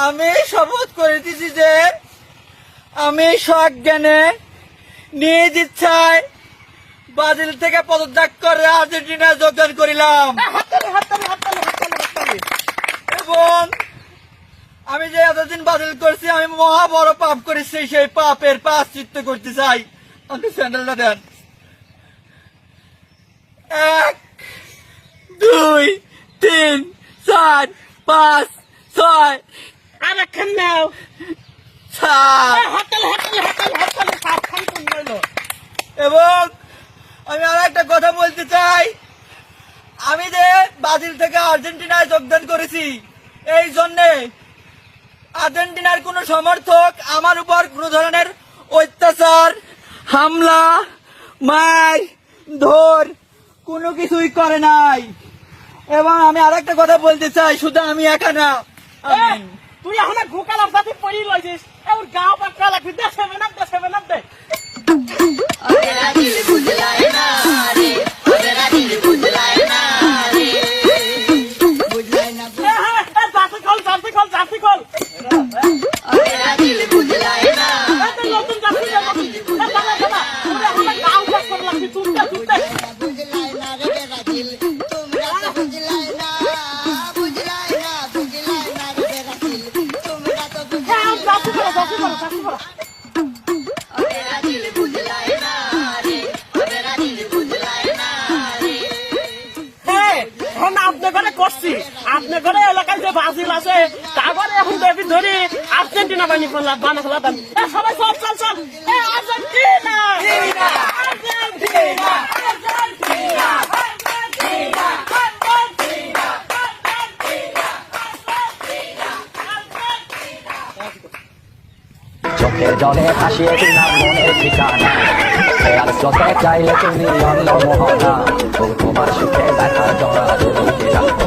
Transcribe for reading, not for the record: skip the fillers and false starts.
আমি শপথ করিতেছি যে আমি সজ্ঞানে নিজ ইচ্ছায় ব্রাজিল থেকে পদত্যাগ করে আর্জেন্টিনায় যোগদান করিলাম এবং আমি যে এতদিন ব্রাজিল করছি আমি মহা বড় পাপ করেছি সেই পাপের প্রায়শ্চিত্ত করতে চাই। আপনি স্যান্ডেলটা দেন। 1 2 3 4 5 6 আরেকখান নাও 7 এবং আমি আর একটা কথা বলতে চাই, আমি যে ব্রাজিল থেকে আর্জেন্টিনায় যোগদান করেছি এই জন্যে আর্জেন্টিনার কোন সমর্থক আমার উপর কোন ধরনের অত্যাচার, হামলা, মার ধর কোনো কিছুই করে নাই। এবং আমি আর একটা কথা বলতে চাই, শুধু আমি একা না, তুই এখন গোকালার সাথে পড়ি লইছিস ওর গাও পাকা লাগবি দেশে মেনাম দে জাতি খোল নতুন জাতি গাও পাকা লাগবি তুলতে আপনার ঘরে এলাকায় যে ব্রাজিল আছে তারপরে এখন দেবী ধরে আর্জেন্টিনা বানিয়ে ফেললাম সবাই চল চল চল আর্জেন্টিনা আর্জেন্টিনা আর্জেন্টিনা চোখের জলে ভাসিয়ে দিলাম মনের ঠিকানা আর চোখে চাইলে তুমি অন্য মোহনা তোমার সুখে দেখা জড়া রাখো